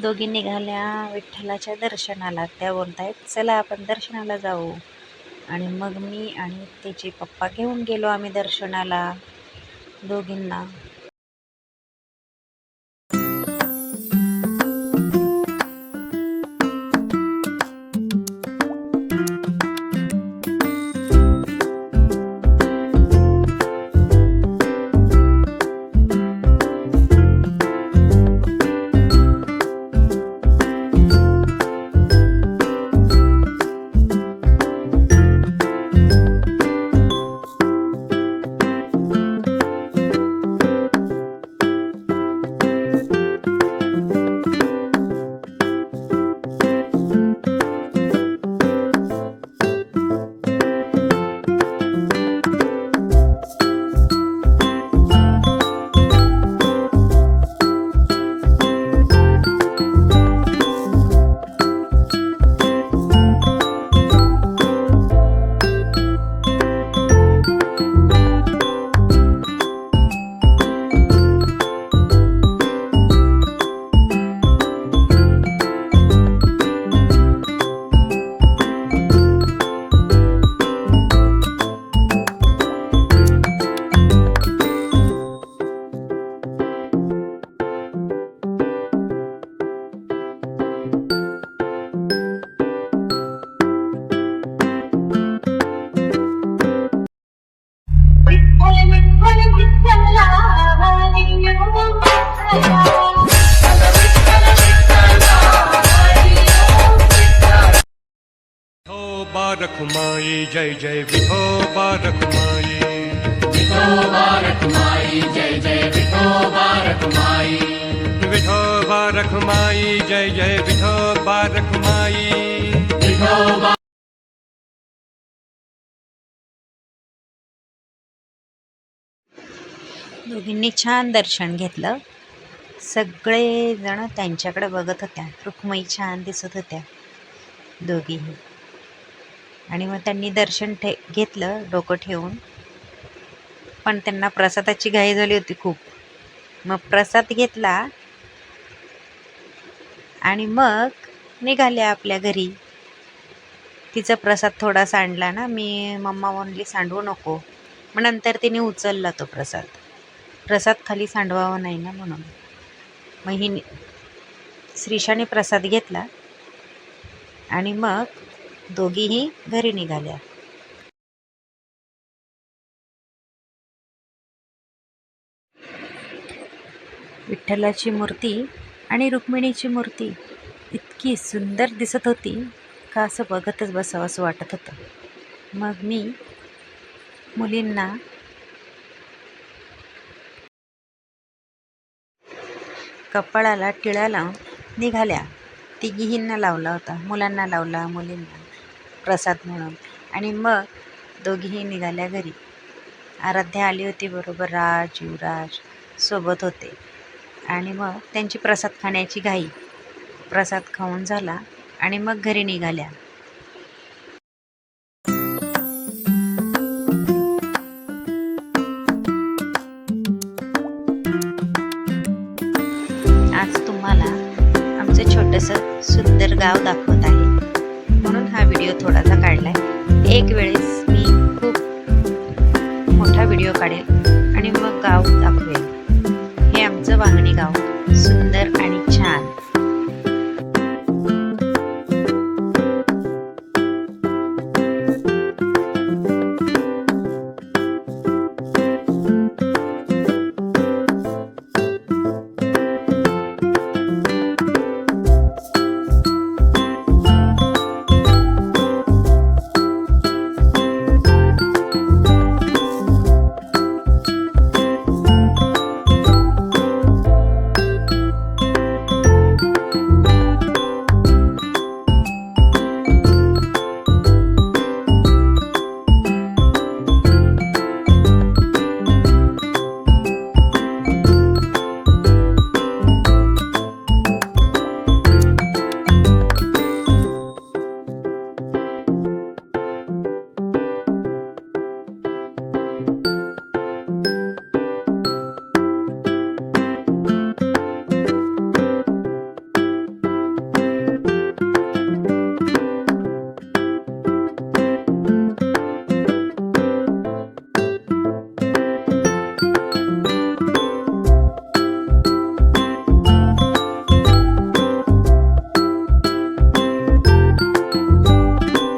दोघी निघाल्या विठ्ठलाच्या दर्शनाला. त्या बोलतायत चला आपण दर्शनाला जाऊ. आणि मग मी आणि तिचे पप्पा घेऊन गेलो आम्ही दर्शनाला दोघींना. रखुमाई जय जय विठोबा रखुमाई, विठोबा रखुमाई जय जय विठोबा रखुमाई, विठोबा रखुमाई जय जय विठोबा रखुमाई, विठोबा. दोघींनी छान दर्शन घेतलं. सगळे जण त्यांच्याकडे बघत होत्या. रुक्मिणी छान दिसत होत्या दोघीही. आणि मग त्यांनी दर्शन घेतलं डोकं ठेवून. पण त्यांना प्रसादाची घाई झाली होती खूप. मग प्रसाद घेतला आणि मग निघाल्या आपल्या घरी. तिचा प्रसाद थोडा सांडला ना. मम्मा म्हणली सांडवू नको. मग नंतर तिने उचलला तो प्रसाद खाली सांडवावा नाही ना म्हणून. मग ही श्रीषाने प्रसाद घेतला आणि मग दोघीही घरी निघाल्या. विठ्ठलाची मूर्ती आणि रुक्मिणीची मूर्ती इतकी सुंदर दिसत होती का असं बघतच बसावं असं वाटत होतं. मग मी मुलींना कपाळाला टिळा लावून निघाल्या. तिघींना लावला होता, मुलांना लावला, मुलींना प्रसाद म्हणून. आणि मग दोघीही निघाल्या घरी. आराध्या आली होती बरोबर. राज युवराज सोबत होते. आणि मग त्यांची प्रसाद खाण्याची घाई. प्रसाद खाऊन झाला आणि मग घरी निघाल्या. आज तुम्हाला आमचं छोटंसं सुंदर गाव दाखवत आहे म्हणून हा व्हिडिओ थोडासा काढलाय. एक वेळेस मी खूप मोठा व्हिडिओ काढेल आणि मग गाव दाखवेल. हे आमचं वांगणी गाव सुंदर आणि